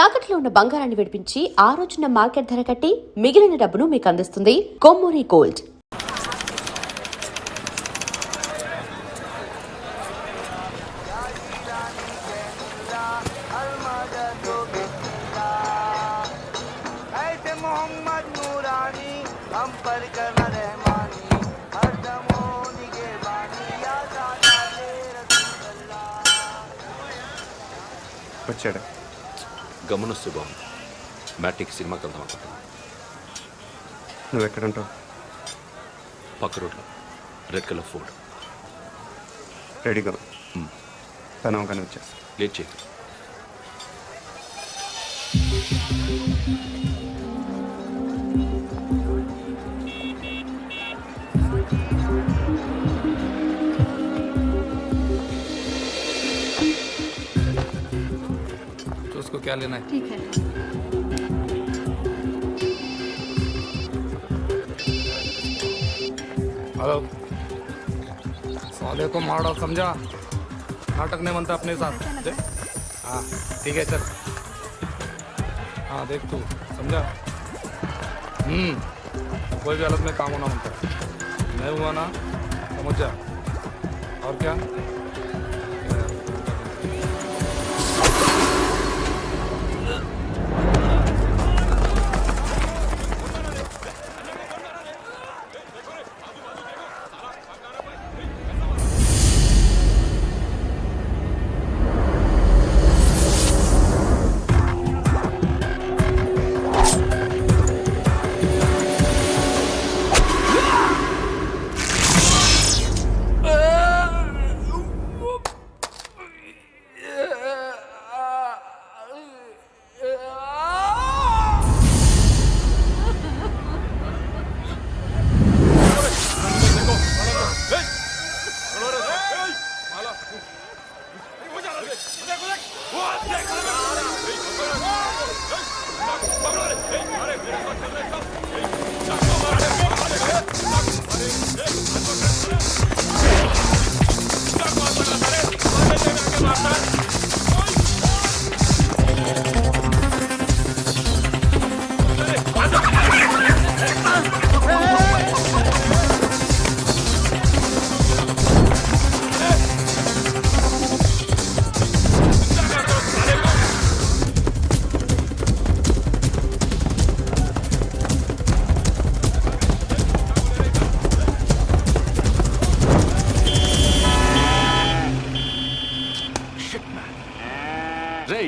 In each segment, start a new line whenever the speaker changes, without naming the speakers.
తాకట్లో ఉన్న బంగారాన్ని విడిపించి ఆ రోజున మార్కెట్ ధర కట్టి మిగిలిన డబ్బును మీకు అందిస్తుంది కొమ్మూరి గోల్డ్.
వచ్చాడు
గమనిస్తూ బాగుంది. మ్యాట్నిక్ సినిమాకి వెళ్దాం అనుకుంటున్నా.
నువ్వు ఎక్కడుంటావు?
పక్క రోడ్లో రెడ్ కలర్ ఫోర్డ్.
రెడీగా పని అవగానే వచ్చేస్తా.
లేట్ చేయి.
उसको क्या लेना है?
ठीक है.
हेलो, साले को मारो, समझा? नाटक नहीं बनता अपने साथ. हाँ ठीक है चल. हाँ देख तू, समझा? कोई भी हालत में काम होना बनता है. मैं हुआ ना, समझ जा. और क्या?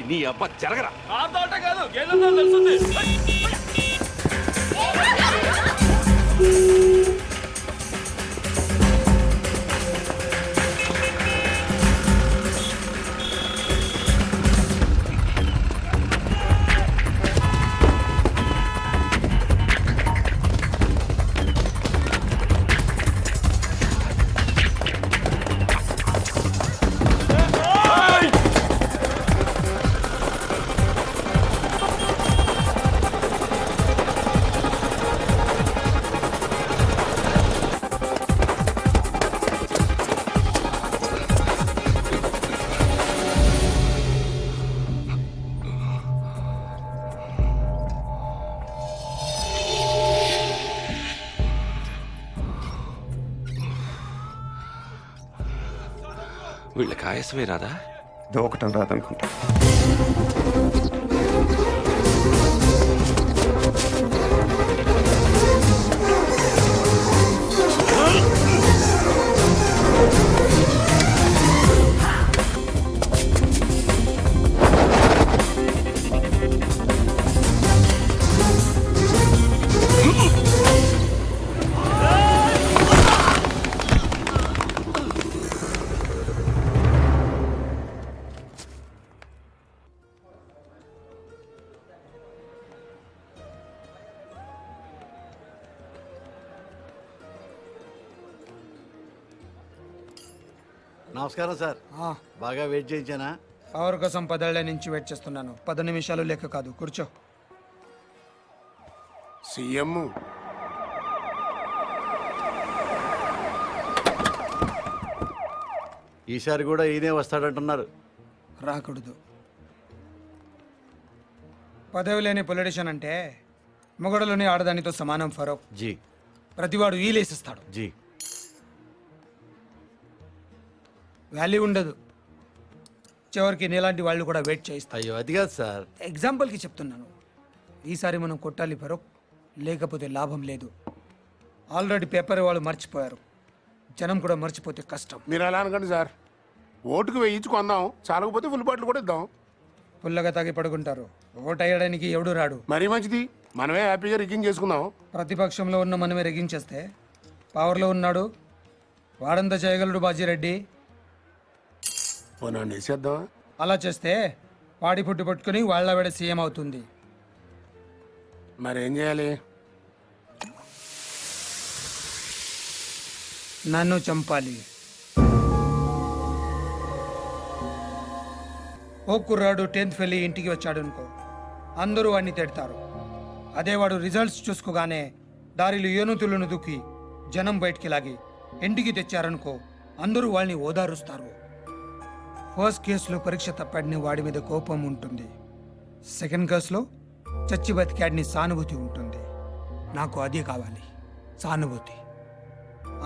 నీ అబ్బా జరగరా. వీళ్ళకి ఆయాసమే రాదా?
దూకటం రాదనుకుంటా.
నమస్కారం సార్. బాగా వెయిట్ చేయించానా?
పవర్ కోసం 10 ఏళ్ల నుంచి వెయిట్ చేస్తున్నాను. 10 నిమిషాలు లెక్క కాదు. కూర్చో.
సీఎం
ఈసారి కూడా ఈయనే వస్తాడంటున్నారు.
రాకూడదు.
పదవి లేని పొలిటీషియన్ అంటే మొగడలోని ఆడదానితో సమానం ఫరూక్.
జీ
ప్రతివాడు వీలేసిస్తాడు,
జీ
వాల్యూ ఉండదు. చివరికి నీలాంటి వాళ్ళు కూడా వెయిట్ చేయిస్తారు.
అయ్యో అది కాదు సార్.
ఎగ్జాంపుల్కి చెప్తున్నాను. ఈసారి మనం కొట్టాలి ఫరూక్, లేకపోతే లాభం లేదు. ఆల్రెడీ పేపర్ వాళ్ళు మర్చిపోయారు, జనం కూడా మర్చిపోతే కష్టం.
మీరు అలా అనకండి సార్. ఓటుకు వేయించి కొందాం, చాలకపోతే ఫుల్ బాటిల్ కూడా ఇద్దాం.
పుల్లగా తాగి పడుకుంటారు. ఓటు వేయడానికి ఎవడు రాడు.
మరీ మంచిది, మనమే హ్యాపీగా రిగ్గింగ్ చేసుకుందాం.
ప్రతిపక్షంలో ఉన్న మనమే రెగించేస్తే పవర్లో ఉన్నాడు వాడంతా చేయగలడు బాజీరెడ్డి.
పోనా వేసేద్దాం.
అలా చేస్తే వాడి పుట్టి పట్టుకుని వాళ్ళ వేడ సీఎం అవుతుంది.
మరేం చేయాలి?
నన్ను చంపాలి. ఓ కుర్రాడు 10th వెళ్ళి ఇంటికి వచ్చాడు అనుకో, అందరూ వాడిని తిడతారు. అదే వాడు రిజల్ట్స్ చూసుకోగానే దారిలో ఏనుతులను దుక్కి జనం బయటికి లాగి ఇంటికి తెచ్చారనుకో, అందరూ వాళ్ళని ఓదారుస్తారు. ఫస్ట్ కేసులో పరీక్ష తప్పాడిని వాడి మీద కోపం ఉంటుంది. సెకండ్ కేసులో చచ్చి బతికాడిని సానుభూతి ఉంటుంది. నాకు అదే కావాలి, సానుభూతి.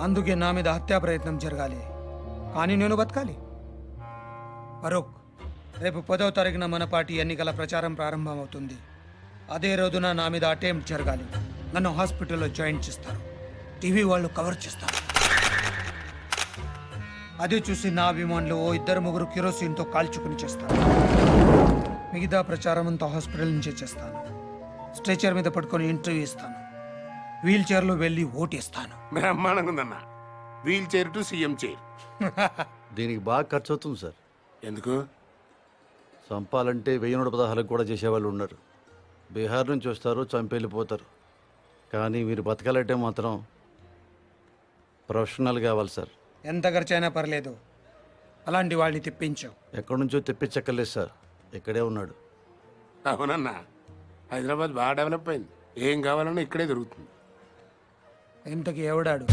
అందుకే నా మీద హత్యా ప్రయత్నం జరగాలి, కానీ నేను బతకాలి. ఫరూక్, రేపు 10వ తారీఖున మన పార్టీ ఎన్నికల ప్రచారం ప్రారంభమవుతుంది. అదే రోజున నా మీద అటెంప్ట్ జరగాలి. నన్ను హాస్పిటల్లో జాయిన్ చేస్తారు, టీవీ వాళ్ళు కవర్ చేస్తారు. అది చూసి నా అభిమానులు ఓ 2-3 కిరోసిన్తో కాల్చుకుని చేస్తారు. మిగతా ప్రచారం అంతా హాస్పిటల్ నుంచే చేస్తాను. స్ట్రెచర్ మీద పట్టుకొని ఇంటర్వ్యూ ఇస్తాను, వీల్ చైర్లో వెళ్ళి ఓటేస్తాను.
బ్రహ్మాండంగా ఉందన్న. Wheel chair to CM chair.
దీనికి బాగా ఖర్చు అవుతుంది సార్.
ఎందుకు?
చంపాలంటే 1116 కూడా చేసేవాళ్ళు ఉన్నారు. బీహార్ నుంచి వస్తారు, చంపేళ్ళిపోతారు. కానీ మీరు బతకాలంటే మాత్రం ప్రొఫెషనల్ కావాలి సార్.
ఎంత ఖర్చైనా పర్లేదు, అలాంటి వాళ్ళని తెప్పించావు.
ఎక్కడి నుంచో తెప్పించక్కర్లేదు సార్, ఇక్కడే ఉన్నాడు.
అవునన్నా, హైదరాబాద్ బాగా డెవలప్ అయింది. ఏం కావాలన్నా ఇక్కడే దొరుకుతుంది.
ఇంతకి ఎవడాడు?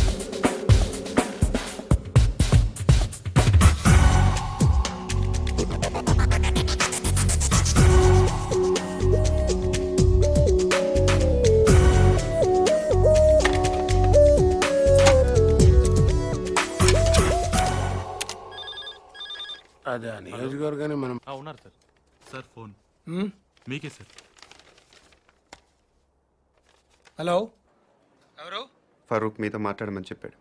అదే ఆ నియోజకవర్గాన్ని మనం
ఉన్నారు సార్. సార్ ఫోన్
హ్మ్?
మీకే సార్.
హలో, ఎవరు?
ఫరూక్ మీతో మాట్లాడమని చెప్పాడు.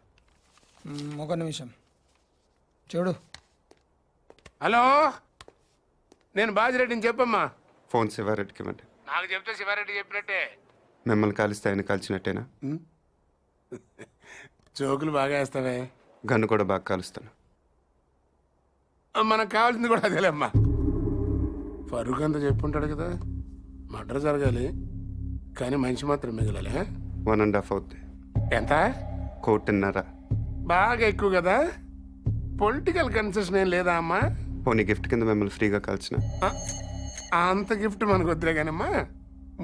ఒక నిమిషం చూడు.
హలో, నేను బాజిరెడ్డిని చెప్పమ్మా.
ఫోన్ శివారెడ్డికి ఇవ్వండి.
నాకు చెప్తే శివారెడ్డి చెప్పినట్టే.
మిమ్మల్ని కాలిస్తే ఆయన కాల్చినట్టేనా?
జోకులు బాగా వేస్తావే.
గన్ను కూడా బాగా కాలుస్తాను.
మనకు కావాల్సింది కూడా అదేలేమ్మా. ఫరూక్ అంతా చెప్పుంటాడు కదా, మర్డర్ జరగాలి కానీ మనిషి మాత్రం మిగలాలి.
1.5 అవుద్ది.
ఎంత?
1.5.
బాగా ఎక్కువ కదా. పొలిటికల్ కన్సెషన్ ఏం లేదా అమ్మా?
పోనీ గిఫ్ట్ కింద మిమ్మల్ని ఫ్రీగా కాల్చిన.
అంత గిఫ్ట్ మనకు వద్దులే కానమ్మా.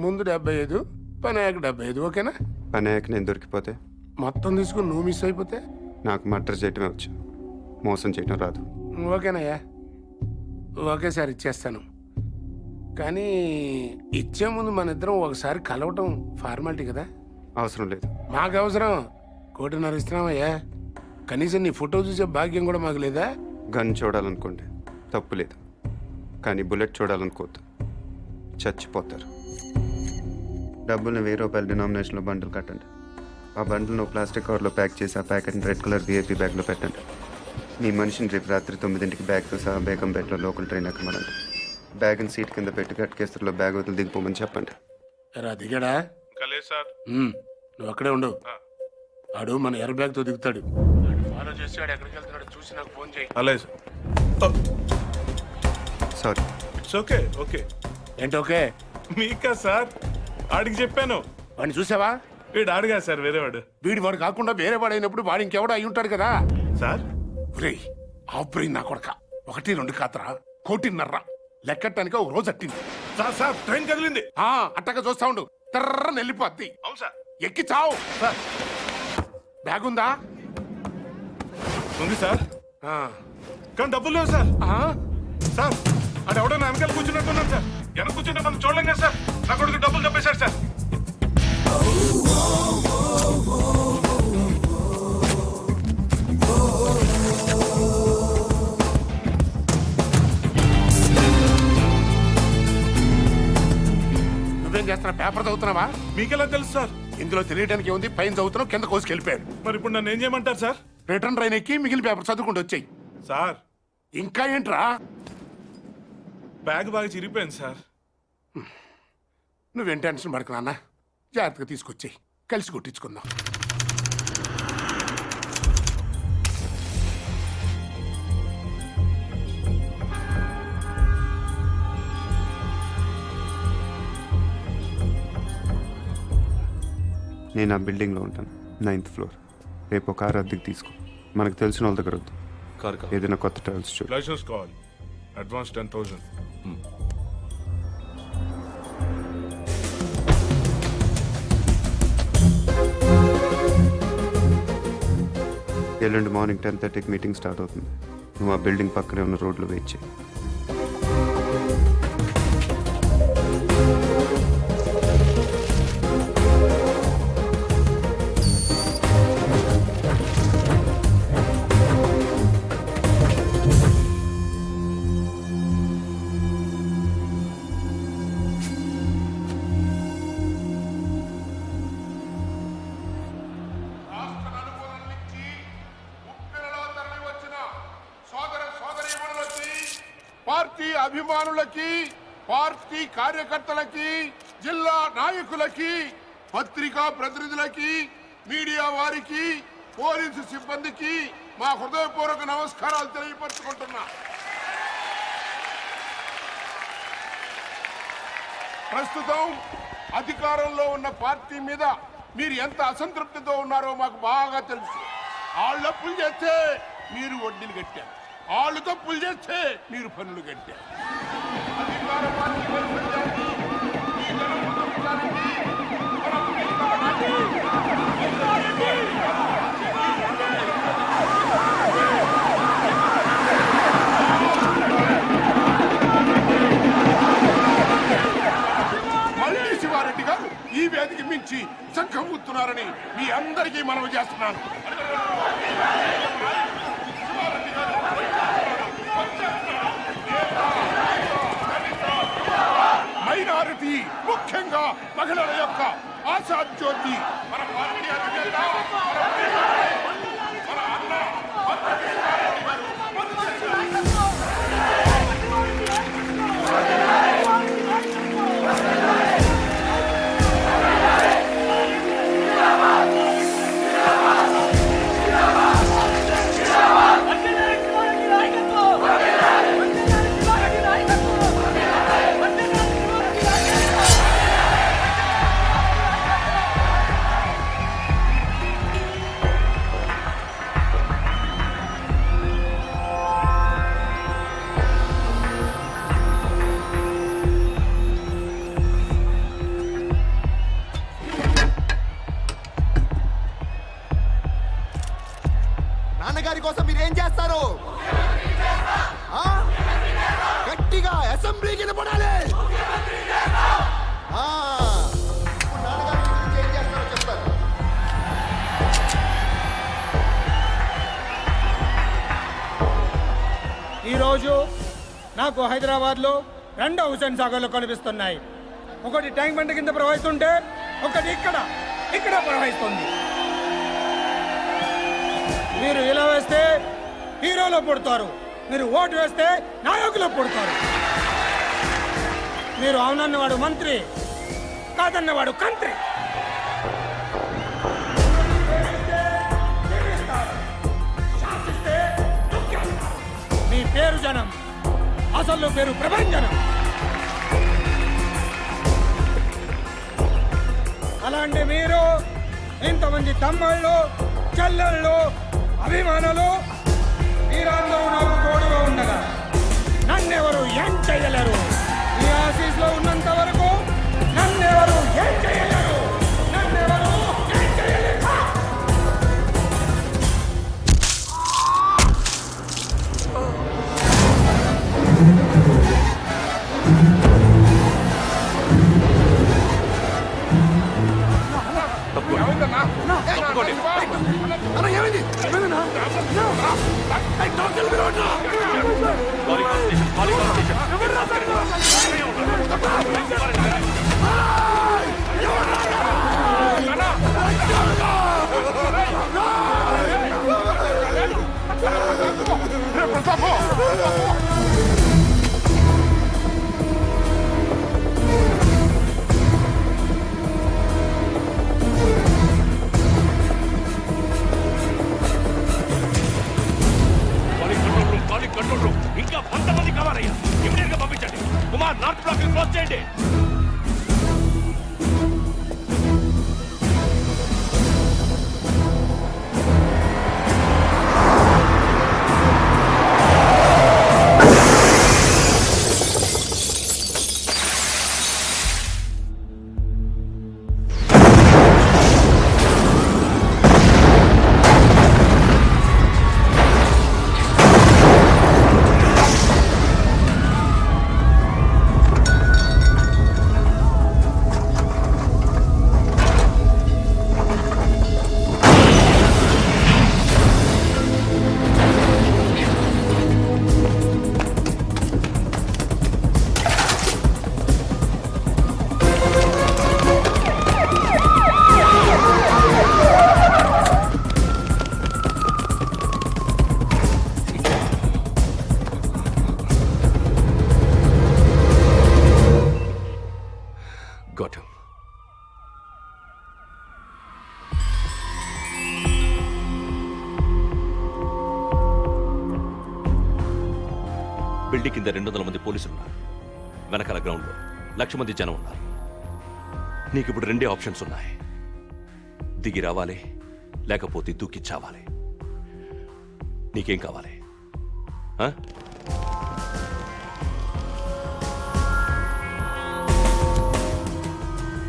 ముందు 75, పని అయ్యాక 75, ఓకేనా?
పని అయ్యాక నేను దొరికిపోతే
మొత్తం తీసుకుని నువ్వు మిస్ అయిపోతే
నాకు మర్డర్ చేయటమే వచ్చు, మోసం చేయటం రాదు.
ఓకేనయ్యా, ఒకేసారి ఇచ్చేస్తాను. కానీ ఇచ్చే ముందు మన ఇద్దరం ఒకసారి కలవటం ఫార్మాలిటీ కదా.
అవసరం లేదు.
మాకు అవసరం. 1.5 ఇస్తున్నామయ్యా. కనీసం నీ ఫోటో చూసే భాగ్యం కూడా మాకు లేదా?
గన్ చూడాలనుకోండి, తప్పు లేదు. కానీ బుల్లెట్ చూడాలనుకోవద్దు, చచ్చిపోతారు. డబ్బుల్ని 1000 రూపాయల డినామినేషన్లో బండిల్ కట్టండి. ఆ బండిల్ను ప్లాస్టిక్ కవర్లో ప్యాక్ చేసి ఆ ప్యాకెట్ని రెడ్ కలర్ విఐపీ బ్యాగ్లో పెట్టండి. మీ మనిషిని రేపు రాత్రి 9ంటికి బ్యాగ్తో సహా బేగంపేటలో లోకల్ ట్రైన్ ఎక్కమనండి. బ్యాగ్ని సీట్ కింద పెట్టి గట్కేస్తలో బ్యాగ్ వదిలి దిగిపోమని చెప్పండి.
రా దిగాడా?
లేదు సార్.
నువ్వు అక్కడే ఉండు. ఆడు మన ఎర్ర బ్యాగ్తో దిగుతాడు. ఫాలో చేసాడు, ఎక్కడికి వెళ్తున్నాడు చూసి నాకు ఫోన్ చేయి.
అలాగే sir.
Sorry.
It's okay. Okay
ఏంటి ఓకే?
మీకా సార్? ఆడికి చెప్పాను.
వాడిని చూసావా?
వీడు ఆడుగా సార్, వేరేవాడు.
వీడి వాడు కాకుండా వేరే వాడు అయినప్పుడు వాడు ఇంకెవడో అయి ఉంటాడు కదా.
సార్
ఆపరేయి నా కొడక. 1, 2 కాతరా, 1.5 లెక్కటానికి ఒక రోజు అట్టింది.
సార్ సార్ ట్రైన్ కదిలింది.
అట్టగా చూస్తా ఉండు, తర్రని వెళ్ళిపోద్ది.
అవును సార్.
ఎక్కి చావు.
సార్
బ్యాగ్ ఉందా?
ఉంది సార్,
ఆ.
కానీ డబ్బులు లేవు సార్.
ఆ?
సార్ అది ఎవడో నా వెనకాల కూర్చున్నట్టున్నాను సార్. వెనక కూర్చుంటే మనం చూడలేం కదా సార్. నా కొడుకు డబ్బులు తప్పేశాడు సార్.
నువ్వేం చేస్తున్నా? పేపర్ చదువుతున్నావా?
మీకెలా తెలుసు సార్?
ఇందులో తెలియడానికి ఏముంది? పైన చదువుతున్నావు, కింద కోసుకెళ్ళిపోయాడు.
మరి ఇప్పుడు నన్ను ఏం చేయమంటారు సార్?
రిటర్న్ ట్రైన్ ఎక్కి మిగిలిన పేపర్ చదువుకుంటూ వచ్చాయి.
సార్
ఇంకా ఏంట్రా?
బ్యాగ్ బాగా చిరిగిపోయింది సార్.
నువ్వేం టెన్షన్ పడకు నాన్న, జాగ్రత్తగా తీసుకొచ్చాయి, కలిసి కొట్టించుకుందాం.
నేను ఆ బిల్డింగ్లో ఉంటాను, 9th ఫ్లోర్. రేపు ఒక కారు అద్దెకి తీసుకో. మనకు తెలిసిన వాళ్ళ దగ్గర వద్దు.
కార్ కావాలి.
ఏదైనా కొత్త ట్రావెల్స్ చూడు.
లైసెన్స్ కావాలి. అడ్వాన్స్ 10,000.
ఎల్లుండి మార్నింగ్ 10:30కి మీటింగ్ స్టార్ట్ అవుతుంది. నువ్వు ఆ బిల్డింగ్ పక్కనే ఉన్న రోడ్లో వెయిట్ చేయి.
రాష్ట్ర నలుమూలల నుంచి ఉప్పెనలో తరలి వచ్చిన సోదర సోదరీమణులకి, పార్టీ అభిమానులకి, పార్టీ కార్యకర్తలకి, జిల్లా నాయకులకి, పత్రికా ప్రతినిధులకి, మీడియా వారికి, పోలీసు సిబ్బందికి మా హృదయపూర్వక నమస్కారాలు తెలియపరుచుకుంటున్నా. ప్రస్తుతం అధికారంలో ఉన్న పార్టీ మీద మీరు ఎంత అసంతృప్తితో ఉన్నారో మాకు బాగా తెలుసు. వాళ్ళు అప్పులు చేస్తే మీరు వడ్డీలు కట్టారు, వాళ్ళు తప్పులు చేస్తే మీరు పన్నులు కట్టారు. అధికార పార్టీ వైఫల్యాన్ని, ఈ జనముద్రించడానికి మనం మళ్ళీ శివారెడ్డి గారు ఈ వేదిక మించి శంఖం ఊతున్నారని మీ అందరికీ మనవి చేస్తున్నాను. మైనారిటీ, ముఖ్యంగా మహిళల యొక్క ఆశాజ్యోతి మన పార్టీ అధినేత, మన అన్న
నాన్నగారి కోసం మీరు ఏం చేస్తారు? ఆ? గట్టిగా అసెంబ్లీకి వినపడాలి. ఆ. ఇప్పుడు నాన్నగారి గురించి ఏం చేస్తారో చెప్తారు.
ఈరోజు నాకు హైదరాబాద్లో 2 హుసేన్ సాగర్లు కనిపిస్తున్నాయి. ఒకటి ట్యాంక్ బండ్ కింద ప్రవహిస్తుంటే, ఒకటి ఇక్కడ ప్రవహిస్తుంది. మీరు ఇలా వేస్తే హీరోలో పుడతారు, మీరు ఓటు వేస్తే నాయకులు పుడతారు. మీరు అవునన్నవాడు మంత్రి, కాదన్నవాడు కంత్రి. శాసిస్తే తొక్కేస్తారు. మీ పేరు జనం, అసలు పేరు ప్రభంజనం. అలాంటి మీరు ఇంతమంది తమ్ముళ్ళు, చెల్లెళ్ళు, అభిమానులు మీరందరూ నాకు తోడుగా ఉండగా నన్నెవరు ఏం చేయలేరు. ఈ ఆఫీస్లో ఉన్నంత వరకు నన్నెవరు ఏం చేయలేరు. నన్నెవరు ఏం చేయలేరు.
పట్టుకోండి. Calling on station, calling on station. Calling control room. ఇంకా 100 మంది కావాలయ్యా. ఇమీడియట్ గా పంపించండి. కుమార్, నార్త్ బ్లాక్ క్లోజ్ చేయండి. Got him. బిల్డింగ్ కింద 200 మంది పోలీసులు ఉన్నారు. వెనకాల గ్రౌండ్ లో 1,00,000 మంది జనం ఉన్నారు. నీకు ఇప్పుడు 2 ఆప్షన్స్ ఉన్నాయి. దిగి రావాలి, లేకపోతే దూకి చావాలి. నీకేం కావాలి?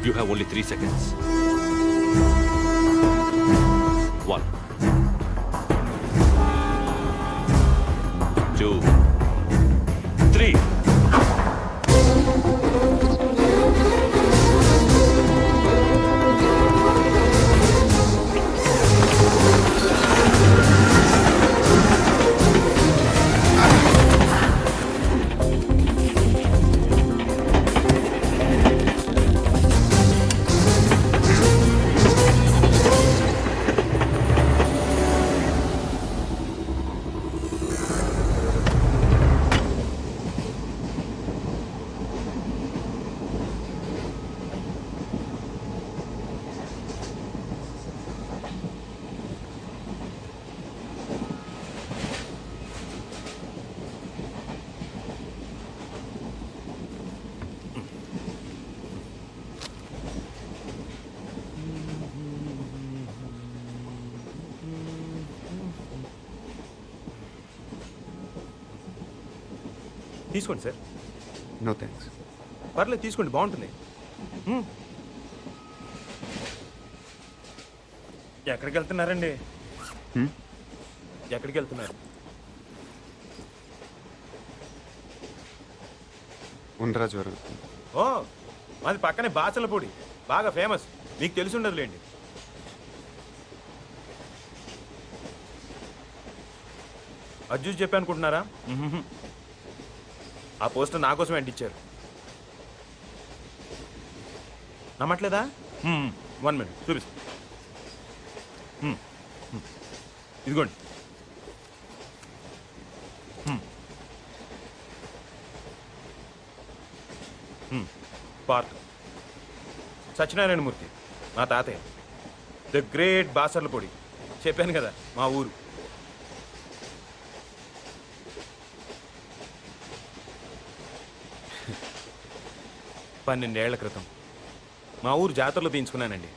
You have only 3 seconds. 1, 2, 3.
తీసుకోండి సార్.
No thanks.
పర్లేదు, తీసుకోండి, బాగుంటుంది. ఎక్కడికి వెళ్తున్నారండి? ఎక్కడికి వెళ్తున్నారు?
ఉండరాజవరం.
ఓ, మాది పక్కనే బాచలపూడి, బాగా ఫేమస్. మీకు తెలిసి ఉండదులేండి. అజ్జూస్ చెప్పి అనుకుంటున్నారా? ఆ పోస్టర్ నా కోసం అంటించారు. నమ్మట్లేదా? 1 మినిట్ చూపిస్తా. ఇదిగోండి. పార్క్ సత్యనారాయణమూర్తి మా తాతయ్య, ద గ్రేట్ బాసర్లపూడి. చెప్పాను కదా మా ఊరు. పన్నెండేళ్ల క్రితం మా ఊరు జాతరలో తీయించుకున్నానండి.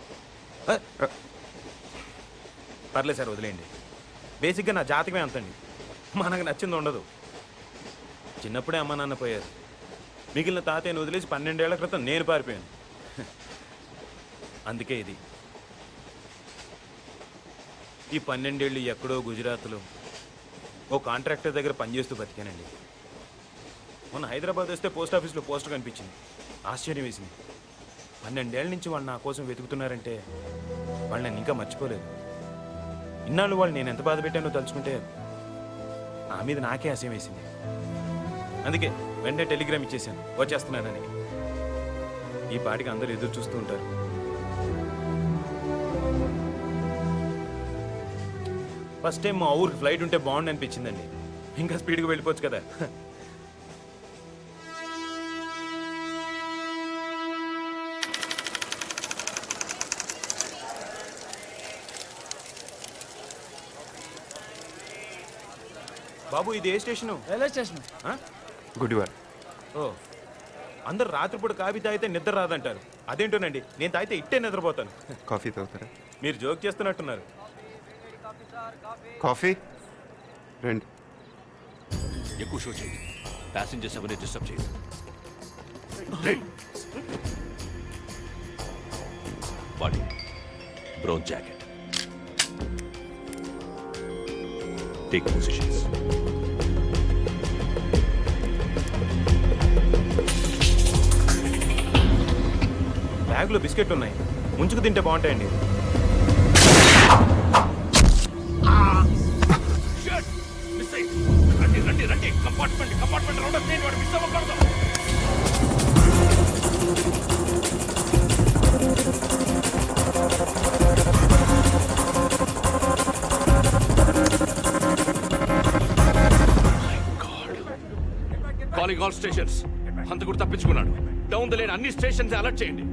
పర్లేదు సార్, వదిలేయండి. బేసిక్గా నా జాతకమే అంతండి. మనకు నచ్చింది ఉండదు. చిన్నప్పుడే అమ్మ నాన్న పోయారు. మిగిలిన తాతయ్యను వదిలేసి 12 ఏళ్ల క్రితం నేను పారిపోయాను. అందుకే ఇది. ఈ 12 ఏళ్ళు ఎక్కడో గుజరాత్లో ఓ కాంట్రాక్టర్ దగ్గర పనిచేస్తూ బతికానండి. మొన్న హైదరాబాద్ వస్తే పోస్ట్ ఆఫీస్లో పోస్టర్ కనిపించింది. ఆశ్చర్యం వేసింది. 12 ఏళ్ల నుంచి వాళ్ళు నా కోసం వెతుకుతున్నారంటే వాళ్ళు నన్ను ఇంకా మర్చిపోలేదు. ఇన్నాళ్ళు వాళ్ళు నేను ఎంత బాధ పెట్టానో తలుచుకుంటే నా మీద నాకే అసహ్యం వేసింది. అందుకే వెంటనే టెలిగ్రామ్ ఇచ్చేసాను వచ్చేస్తున్నానని. ఈ పాటికి అందరూ ఎదురు చూస్తూ ఉంటారు. ఫస్ట్ టైం మా ఊరికి ఫ్లైట్ ఉంటే బాగుండు అనిపించిందండి. ఇంకా స్పీడ్గా వెళ్ళిపోవచ్చు కదా. బాబు ఇది ఏ స్టేషను?
Railway station.
ఆ?
గుడివాడ.
ఓ, అందరు రాత్రిపూట కాఫీ తాగితే నిద్ర రాదంటారు. అదేంటోనండి, నేను తాగితే ఇట్టే నిద్రపోతాను.
కాఫీ తాగుతారా?
మీరు జోక్ చేస్తున్నట్టున్నారు.
కాఫీ రండి.
ఎక్కువ షో చేయండి, ప్యాసింజర్స్ ఎవరిని డిస్టర్బ్ చేయండి. Body brown jacket, take positions.
బ్యాగ్లో బిస్కెట్ ఉన్నాయి, ముంచుకు తింటే బాగుంటాయండి.
రండి రండి రండి, కంపార్ట్మెంట్ రౌండ్ చేయండి, వాడు మిస్ అవ్వకూడదు. Calling all stations. హంతకుడు తప్పించుకున్నాడు. డౌన్ ద లేన్ అన్ని స్టేషన్స్ అలర్ట్ చేయండి.